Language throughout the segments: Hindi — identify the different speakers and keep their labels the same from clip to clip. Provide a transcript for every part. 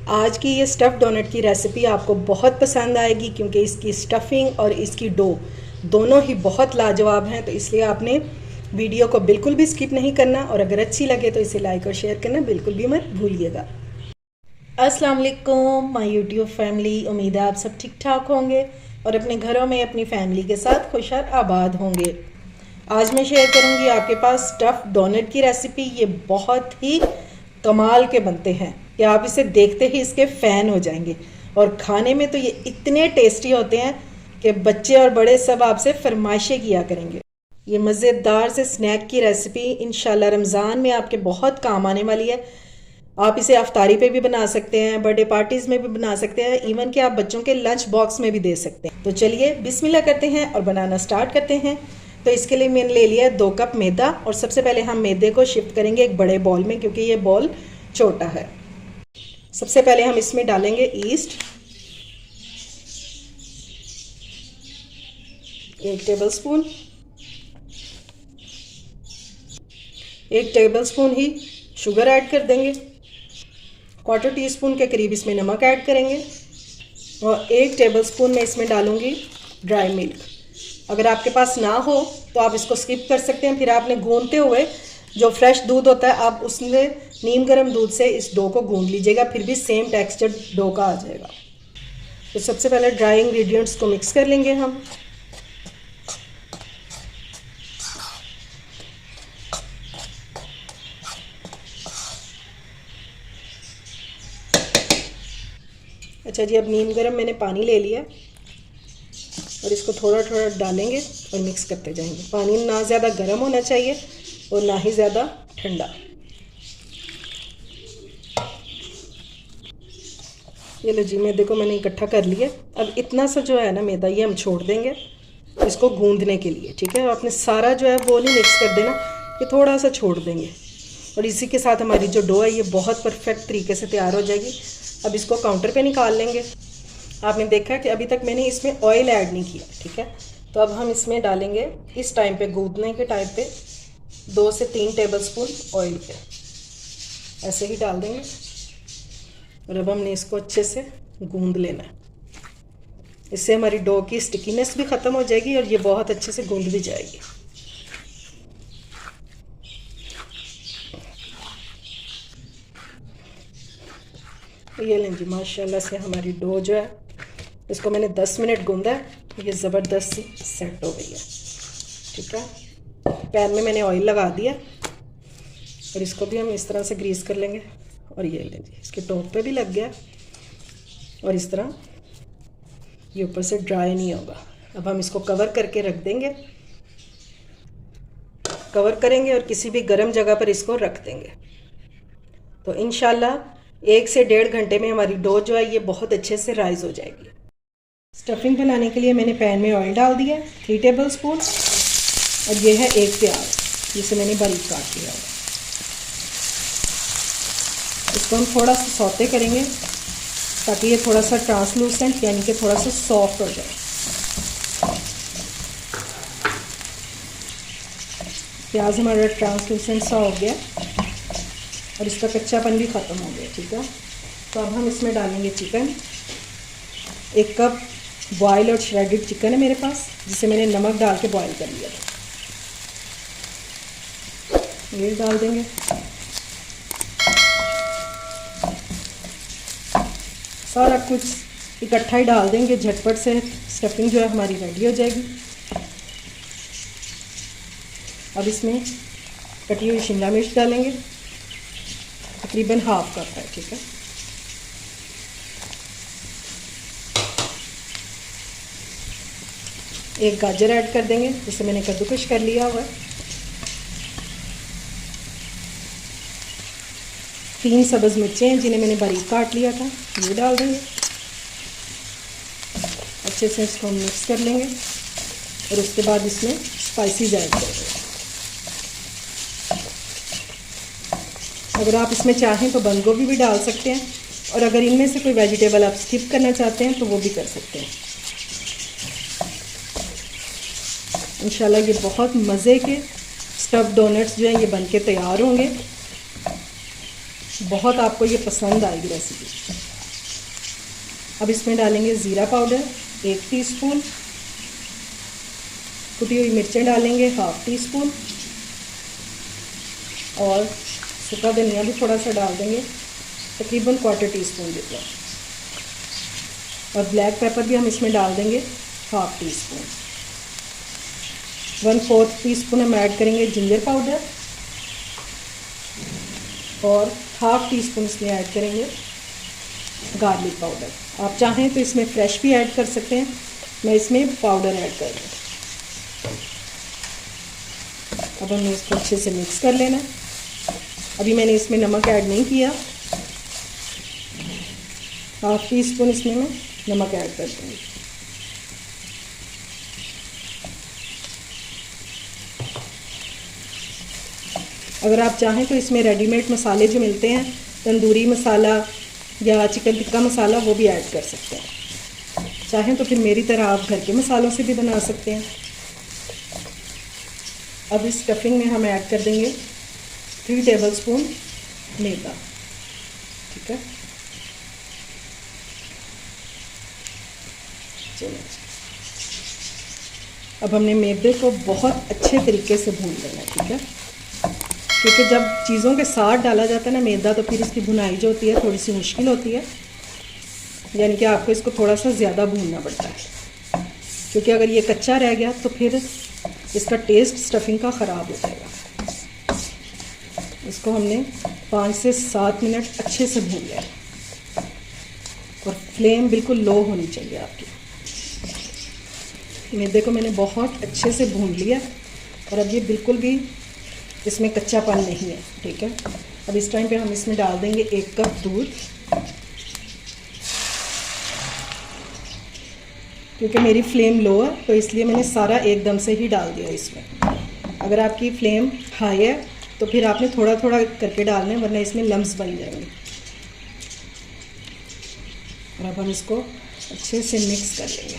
Speaker 1: आज की ये स्टफ़ डोनट की रेसिपी आपको बहुत पसंद आएगी क्योंकि इसकी स्टफिंग और इसकी डो दोनों ही बहुत लाजवाब हैं। तो इसलिए आपने वीडियो को बिल्कुल भी स्किप नहीं करना और अगर अच्छी लगे तो इसे लाइक और शेयर करना बिल्कुल भी मत भूलिएगा। अस्सलाम वालेकुम माय यूट्यूब फैमिली, उम्मीद है आप सब ठीक ठाक होंगे और अपने घरों में अपनी फैमिली के साथ खुशहाल आबाद होंगे। आज मैं शेयर करूंगी आपके पास स्टफ़ डोनट की रेसिपी। ये बहुत ही कमाल के बनते हैं कि आप इसे देखते ही इसके फ़ैन हो जाएंगे और खाने में तो ये इतने टेस्टी होते हैं कि बच्चे और बड़े सब आपसे फरमाइशें किया करेंगे। ये मज़ेदार से स्नैक की रेसिपी इंशाल्लाह रमज़ान में आपके बहुत काम आने वाली है। आप इसे अफ्तारी पे भी बना सकते हैं, बर्थडे पार्टीज़ में भी बना सकते हैं, इवन कि आप बच्चों के लंच बॉक्स में भी दे सकते हैं। तो चलिए बिस्मिल्लाह करते हैं और बनाना स्टार्ट करते हैं। तो इसके लिए मैंने ले लिया है 2 कप मैदा और सबसे पहले हम मैदे को शिफ्ट करेंगे एक बड़े बॉल में क्योंकि ये बॉल छोटा है। सबसे पहले हम इसमें डालेंगे ईस्ट 1 टेबलस्पून, 1 टेबलस्पून ही शुगर ऐड कर देंगे, 1/4 टीस्पून के करीब इसमें नमक ऐड करेंगे और 1 टेबलस्पून में इसमें डालूंगी ड्राई मिल्क। अगर आपके पास ना हो तो आप इसको स्किप कर सकते हैं। फिर आपने गूंदते हुए जो फ्रेश दूध होता है आप उसमें नीम गर्म दूध से इस डो को गूंद लीजिएगा, फिर भी सेम टेक्सचर डो का आ जाएगा। तो सबसे पहले ड्राई इंग्रेडिएंट्स को मिक्स कर लेंगे हम। अच्छा जी, अब नीम गर्म मैंने पानी ले लिया और इसको थोड़ा थोड़ा डालेंगे और मिक्स करते जाएंगे। पानी ना ज़्यादा गर्म होना चाहिए और ना ही ज़्यादा ठंडा। ये लो जी, मैदे को मैंने इकट्ठा कर लिया। अब इतना सा जो है ना मैदा, ये हम छोड़ देंगे इसको गूंदने के लिए, ठीक है। आपने सारा जो है वो नहीं मिक्स कर देना, ये थोड़ा सा छोड़ देंगे और इसी के साथ हमारी जो डो है ये बहुत परफेक्ट तरीके से तैयार हो जाएगी। अब इसको काउंटर पे निकाल लेंगे। आपने देखा कि अभी तक मैंने इसमें ऑयल ऐड नहीं किया, ठीक है। तो अब हम इसमें डालेंगे इस टाइम पे, गूंदने के टाइम पे 2 से 3 टेबलस्पून ऑयल के ऐसे ही डाल देंगे और अब हमने इसको अच्छे से गूंद लेना है। इससे हमारी डो की स्टिकीनेस भी ख़त्म हो जाएगी और ये बहुत अच्छे से गूंद भी जाएगी। तो ये लें जी, माशाल्लाह से हमारी डो जो है, इसको मैंने 10 मिनट गूंदा है, ये ज़बरदस्त सी सेट हो गई है, ठीक है। पैन में मैंने ऑयल लगा दिया और इसको भी हम इस तरह से ग्रीस कर लेंगे और ये लें जी, इसके टॉप पे भी लग गया और इस तरह ये ऊपर से ड्राई नहीं होगा। अब हम इसको कवर करके रख देंगे, कवर करेंगे और किसी भी गर्म जगह पर इसको रख देंगे। तो इंशाल्लाह 1 से 1.5 घंटे में हमारी डो जो है ये बहुत अच्छे से राइज हो जाएगी। स्टफिंग बनाने के लिए मैंने पैन में ऑयल डाल दिया 3 टेबलस्पून और ये है 1 प्याज जिसे मैंने बारीक काट लिया है। इसको हम थोड़ा सा सौते करेंगे ताकि ये थोड़ा सा ट्रांसलूसेंट यानी कि थोड़ा सा सॉफ्ट हो जाए। प्याज हमारा ट्रांसलूसेंट सा हो गया और इसका कच्चापन भी ख़त्म हो गया, ठीक है। तो अब हम इसमें डालेंगे चिकन। 1 कप बॉयल और श्रेडेड चिकन है मेरे पास, जिसे मैंने नमक डाल के बॉयल कर लिया था। ये डाल देंगे। सारा कुछ इकट्ठा ही डाल देंगे, झटपट से स्टफिंग जो है हमारी रेडी हो जाएगी। अब इसमें कटी हुई शिमला मिर्च डालेंगे, तकरीबन हाफ कप है, ठीक है। एक गाजर ऐड कर देंगे जिसे मैंने कद्दूकश कर लिया हुआ है। 3 सब्ज़ मिर्चें हैं जिन्हें मैंने बारीक काट लिया था, ये डाल देंगे। अच्छे से इसको मिक्स कर लेंगे और उसके बाद इसमें स्पाइसेस ऐड करेंगे। अगर आप इसमें चाहें तो बंद गोभी भी डाल सकते हैं और अगर इनमें से कोई वेजिटेबल आप स्किप करना चाहते हैं तो वो भी कर सकते हैं। इंशाल्लाह ये बहुत मज़े के स्टफ़ डोनट्स जो हैं ये बनके तैयार होंगे। बहुत आपको ये पसंद आएगी रेसिपी। अब इसमें डालेंगे ज़ीरा पाउडर 1 टीस्पून, कुटी हुई मिर्चें डालेंगे 1/2 टीस्पून, और सूखा धनिया भी थोड़ा सा डाल देंगे, तकरीबन 1/4 टीस्पून जितना, और ब्लैक पेपर भी हम इसमें डाल देंगे 1/2 टीस्पून। 1/4 टीस्पून हम ऐड करेंगे जिंजर पाउडर, और 1/2 टीस्पून इसमें ऐड करेंगे गार्लिक पाउडर। आप चाहें तो इसमें फ्रेश भी ऐड कर सकते हैं, मैं इसमें पाउडर ऐड कर रही हूँ। अब हमें इसको अच्छे से मिक्स कर लेना है। अभी मैंने इसमें नमक ऐड नहीं किया, 1/2 टीस्पून इसमें मैं नमक ऐड कर दूँगी। अगर आप चाहें तो इसमें रेडीमेड मसाले जो मिलते हैं, तंदूरी मसाला या चिकन टिक्का मसाला, वो भी ऐड कर सकते हैं। चाहें तो फिर मेरी तरह आप घर के मसालों से भी बना सकते हैं। अब इस स्टफिंग में हम ऐड कर देंगे 3 टेबलस्पून मैदा, ठीक है। चलो, अब हमने मैदे को बहुत अच्छे तरीके से भून लेना है, ठीक है, क्योंकि जब चीज़ों के साथ डाला जाता है ना मैदा, तो फिर इसकी भुनाई जो होती है थोड़ी सी मुश्किल होती है, यानी कि आपको इसको थोड़ा सा ज़्यादा भूनना पड़ता है, क्योंकि अगर ये कच्चा रह गया तो फिर इसका टेस्ट स्टफिंग का ख़राब हो जाएगा। इसको हमने 5 से 7 मिनट अच्छे से भून लिया, और फ्लेम बिल्कुल लो होनी चाहिए आपकी। मैदे को मैंने बहुत अच्छे से भून लिया, और अब ये बिल्कुल भी इसमें कच्चापन नहीं है, ठीक है। अब इस टाइम पे हम इसमें डाल देंगे 1 कप दूध, क्योंकि मेरी फ्लेम लो है तो इसलिए मैंने सारा एकदम से ही डाल दिया इसमें। अगर आपकी फ्लेम हाई है तो फिर आपने थोड़ा थोड़ा करके डालना है, वरना इसमें लम्स बन जाएंगे। और अब हम इसको अच्छे से मिक्स कर लेंगे।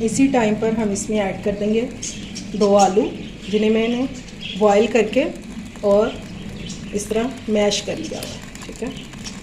Speaker 1: इसी टाइम पर हम इसमें ऐड कर देंगे 2 आलू, जिन्हें मैंने बॉईल करके और इस तरह मैश कर लिया हुआ है, ठीक है।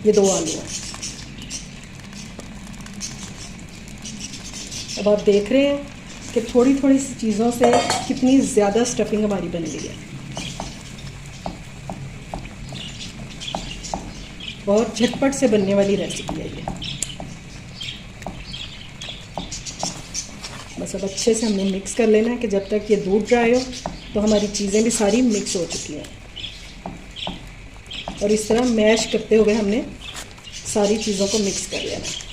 Speaker 1: ये 2 आलू हैं। अब आप देख रहे हैं कि थोड़ी थोड़ी सी चीज़ों से कितनी ज़्यादा स्टफिंग हमारी बन गई है। बहुत झटपट से बनने वाली रेसिपी है ये। बस अब अच्छे से हमने मिक्स कर लेना है कि जब तक ये दूध ड्राई हो तो हमारी चीज़ें भी सारी मिक्स हो चुकी हैं। और इस तरह मैश करते हुए हमने सारी चीज़ों को मिक्स कर लेना है।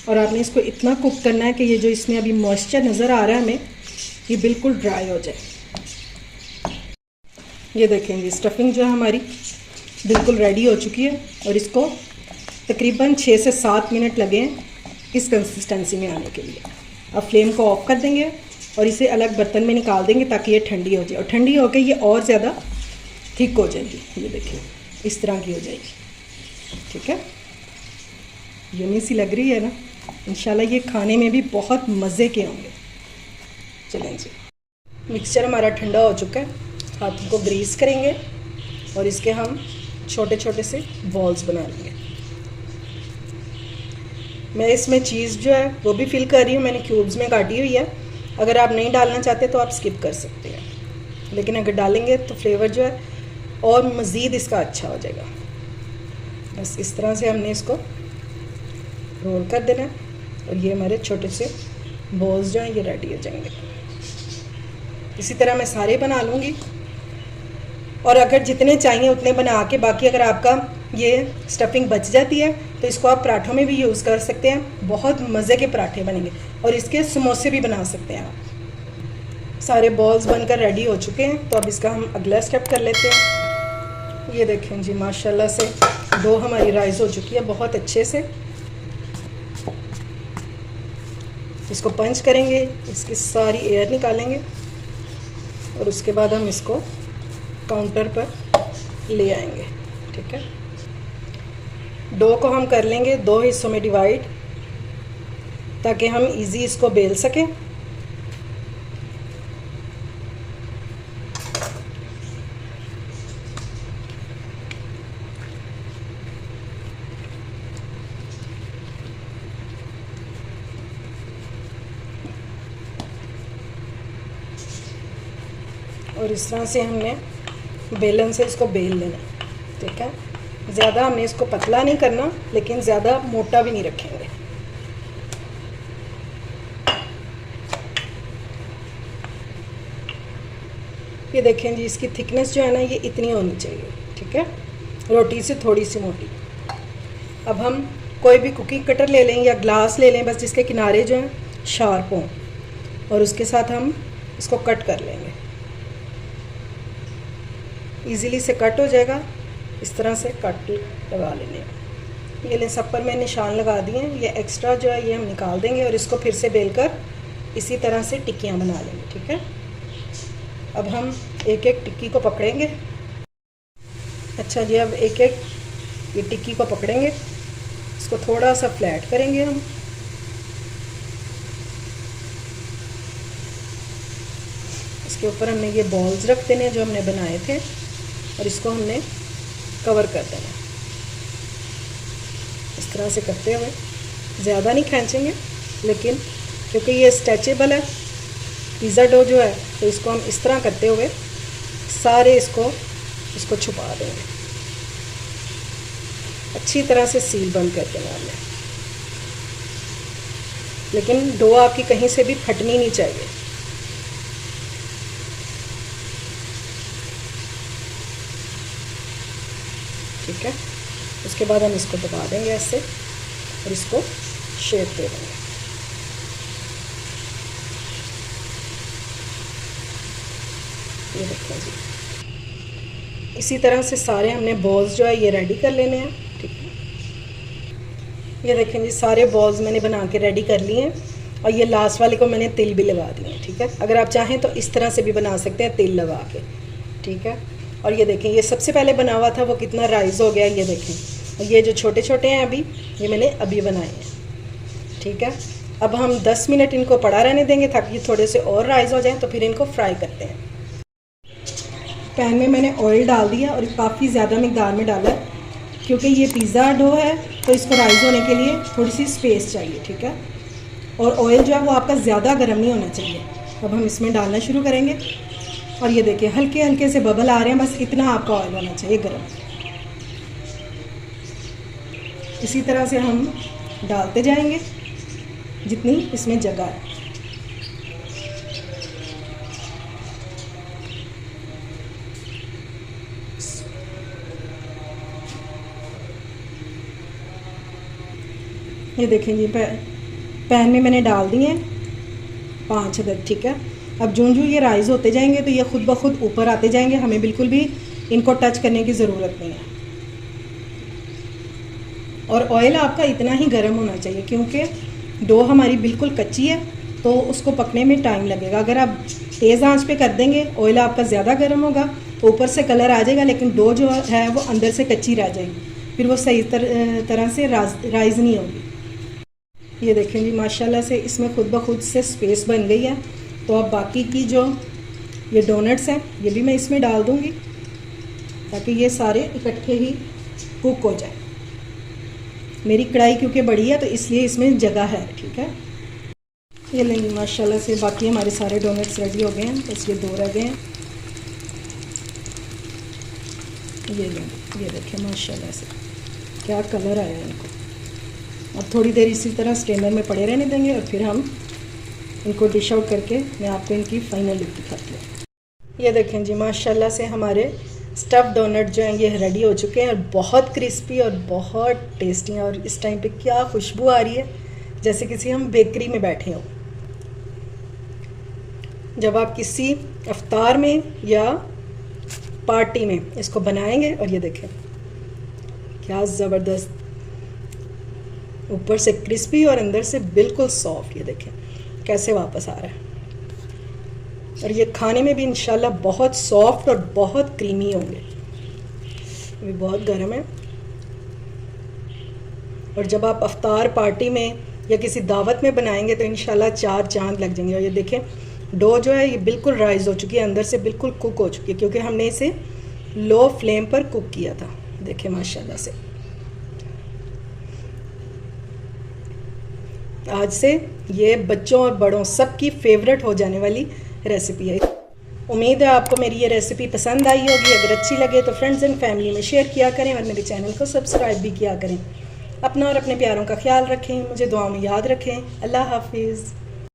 Speaker 1: और आपने इसको इतना कुक करना है कि ये जो इसमें अभी मॉइस्चर नज़र आ रहा है हमें, ये बिल्कुल ड्राई हो जाए। ये देखेंगे स्टफिंग जो है हमारी बिल्कुल रेडी हो चुकी है, और इसको तकरीबन 6 से 7 मिनट लगे हैं इस कंसिस्टेंसी में आने के लिए। अब फ्लेम को ऑफ कर देंगे और इसे अलग बर्तन में निकाल देंगे ताकि ये ठंडी हो जाए, और ठंडी होकर ये और ज़्यादा थिक हो जाएगी। ये देखिए इस तरह की हो जाएगी, ठीक है। यम्मी सी लग रही है ना। इंशाल्लाह ये खाने में भी बहुत मज़े के होंगे। चलें जी, मिक्सचर हमारा ठंडा हो चुका है। हाथों को ग्रीस करेंगे और इसके हम छोटे छोटे से बॉल्स बना लेंगे। मैं इसमें चीज़ जो है वो भी फिल कर रही हूँ, मैंने क्यूब्स में काटी हुई है। अगर आप नहीं डालना चाहते तो आप स्किप कर सकते हैं, लेकिन अगर डालेंगे तो फ्लेवर जो है और मज़ीद इसका अच्छा हो जाएगा। बस इस तरह से हमने इसको रोल कर देना है, और ये हमारे छोटे से बॉल्स जो हैं ये रेडी हो जाएंगे। इसी तरह मैं सारे बना लूँगी, और अगर जितने चाहिए उतने बना के, बाकी अगर आपका ये स्टफिंग बच जाती है तो इसको आप पराठों में भी यूज़ कर सकते हैं। बहुत मज़े के पराठे बनेंगे, और इसके समोसे भी बना सकते हैं आप। सारे बॉल्स बनकर रेडी हो चुके हैं, तो अब इसका हम अगला स्टेप कर लेते हैं। ये देखें जी, माशाल्लाह से डो हमारी राइस हो चुकी है बहुत अच्छे से। इसको पंच करेंगे, इसकी सारी एयर निकालेंगे, और उसके बाद हम इसको काउंटर पर ले आएंगे, ठीक है। डो को हम कर लेंगे 2 हिस्सों में डिवाइड, ताकि हम इजी इसको बेल सकें। और इस तरह से हमने बेलन से इसको बेल लेना, ठीक है। ज़्यादा हमने इसको पतला नहीं करना, लेकिन ज़्यादा मोटा भी नहीं रखेंगे। ये देखें जी, इसकी थिकनेस जो है ना ये इतनी होनी चाहिए, ठीक है, रोटी से थोड़ी सी मोटी। अब हम कोई भी कुकिंग कटर ले लें या ग्लास ले लें, बस जिसके किनारे जो हैं शार्प हों, और उसके साथ हम इसको कट कर लेंगे। इजीली से कट हो जाएगा। इस तरह से कट लगा लेंगे। ये ले, सब पर मैं निशान लगा दिए हैं। ये एक्स्ट्रा जो है ये हम निकाल देंगे और इसको फिर से बेलकर इसी तरह से टिक्कियाँ बना लेंगे, ठीक है। अब हम एक एक टिक्की को पकड़ेंगे। अच्छा जी, अब एक एक ये टिक्की को पकड़ेंगे, इसको थोड़ा सा फ्लैट करेंगे हम। इसके ऊपर हमने ये बॉल्स रख देने जो हमने बनाए थे, और इसको हमने कवर कर देना इस तरह से करते हुए। ज़्यादा नहीं खींचेंगे, लेकिन क्योंकि ये स्ट्रेचेबल है पिज़्ज़ा डो जो है, तो इसको हम इस तरह करते हुए सारे इसको छुपा देंगे। अच्छी तरह से सील बंद कर देना हमने, लेकिन डो आपकी कहीं से भी फटनी नहीं चाहिए। ठीक है, उसके बाद हम इसको दबा देंगे ऐसे और इसको शेप दे देंगे। ये देखिए जी, इसी तरह से सारे हमने बॉल्स जो है ये रेडी कर लेने हैं, ठीक है। ये देखें जी, सारे बॉल्स मैंने बना के रेडी कर लिए हैं, और ये लास्ट वाले को मैंने तिल भी लगा दिए हैं, ठीक है। अगर आप चाहें तो इस तरह से भी बना सकते हैं तिल लगा के, ठीक है। और ये देखें, ये सबसे पहले बना हुआ था वो कितना राइज हो गया, ये देखें। और ये जो छोटे छोटे हैं अभी, ये मैंने अभी बनाए हैं, ठीक है। अब हम 10 मिनट इनको पड़ा रहने देंगे ताकि थोड़े से और राइज हो जाएं, तो फिर इनको फ्राई करते हैं। पैन में मैंने ऑयल डाल दिया और काफ़ी ज़्यादा मिकदार में डाला है, क्योंकि ये पिज़्ज़ा डो है तो इसको राइज होने के लिए थोड़ी सी स्पेस चाहिए, ठीक है। और ऑयल जो है वो आपका ज़्यादा गर्म नहीं होना चाहिए। अब हम इसमें डालना शुरू करेंगे, और ये देखिए हल्के हल्के से बबल आ रहे हैं, बस इतना आपका ऑयल होना चाहिए गर्म। इसी तरह से हम डालते जाएंगे जितनी इसमें जगह है। ये देखें जी, पैन में मैंने डाल दिए हैं 5 अदद, ठीक है। अब जूं जूं ये राइज होते जाएंगे तो ये खुद ब खुद ऊपर आते जाएंगे, हमें बिल्कुल भी इनको टच करने की ज़रूरत नहीं है। और ऑयल आपका इतना ही गर्म होना चाहिए, क्योंकि डो हमारी बिल्कुल कच्ची है तो उसको पकने में टाइम लगेगा। अगर आप तेज़ आंच पे कर देंगे, ऑयल आपका ज़्यादा गर्म होगा तो ऊपर से कलर आ जाएगा, लेकिन डो जो है वो अंदर से कच्ची रह जाएगी, फिर वो सही तरह से राइज नहीं होगी। ये देखें जी, माशाल्लाह से इसमें खुद ब खुद से स्पेस बन गई है। तो अब बाकी की जो ये डोनट्स हैं ये भी मैं इसमें डाल दूँगी, ताकि ये सारे इकट्ठे ही कुक हो जाए। मेरी कढ़ाई क्योंकि बड़ी है तो इसलिए इसमें जगह है, ठीक है। ये लेंगे माशाल्लाह से बाकी हमारे सारे डोनट्स रेडी हो गए हैं, बस ये 2 रह गए हैं। ये लेंगे, ये देखें माशाल्लाह से क्या कलर आया है इनको। अब थोड़ी देर इसी तरह स्ट्रेनर में पड़े रहने देंगे, और फिर हम इनको डिश आउट करके मैं आपको इनकी फाइनल लुक दिखाती हूँ। ये देखें जी, माशाल्लाह से हमारे स्टफ़ डोनट जो हैं ये रेडी हो चुके हैं, और बहुत क्रिस्पी और बहुत टेस्टी हैं। और इस टाइम पे क्या खुशबू आ रही है, जैसे किसी हम बेकरी में बैठे हों। जब आप किसी इफ्तार में या पार्टी में इसको बनाएंगे, और ये देखें क्या ज़बरदस्त, ऊपर से क्रिस्पी और अंदर से बिल्कुल सॉफ्ट। ये देखें कैसे वापस आ रहा है, और ये खाने में भी इंशाल्लाह बहुत सॉफ्ट और बहुत क्रीमी होंगे। अभी बहुत गर्म है, और जब आप अफ्तार पार्टी में या किसी दावत में बनाएंगे तो इंशाल्लाह 4 चांद लग जाएंगे। और ये देखें डो जो है ये बिल्कुल राइज हो चुकी है, अंदर से बिल्कुल कुक हो चुकी है, क्योंकि हमने इसे लो फ्लेम पर कुक किया था। देखें माशाल्लाह से आज से ये बच्चों और बड़ों सबकी फेवरेट हो जाने वाली रेसिपी है। उम्मीद है आपको मेरी ये रेसिपी पसंद आई होगी। अगर अच्छी लगे तो फ्रेंड्स एंड फैमिली में शेयर किया करें और मेरे चैनल को सब्सक्राइब भी किया करें। अपना और अपने प्यारों का ख्याल रखें, मुझे दुआ में याद रखें। अल्लाह हाफिज़।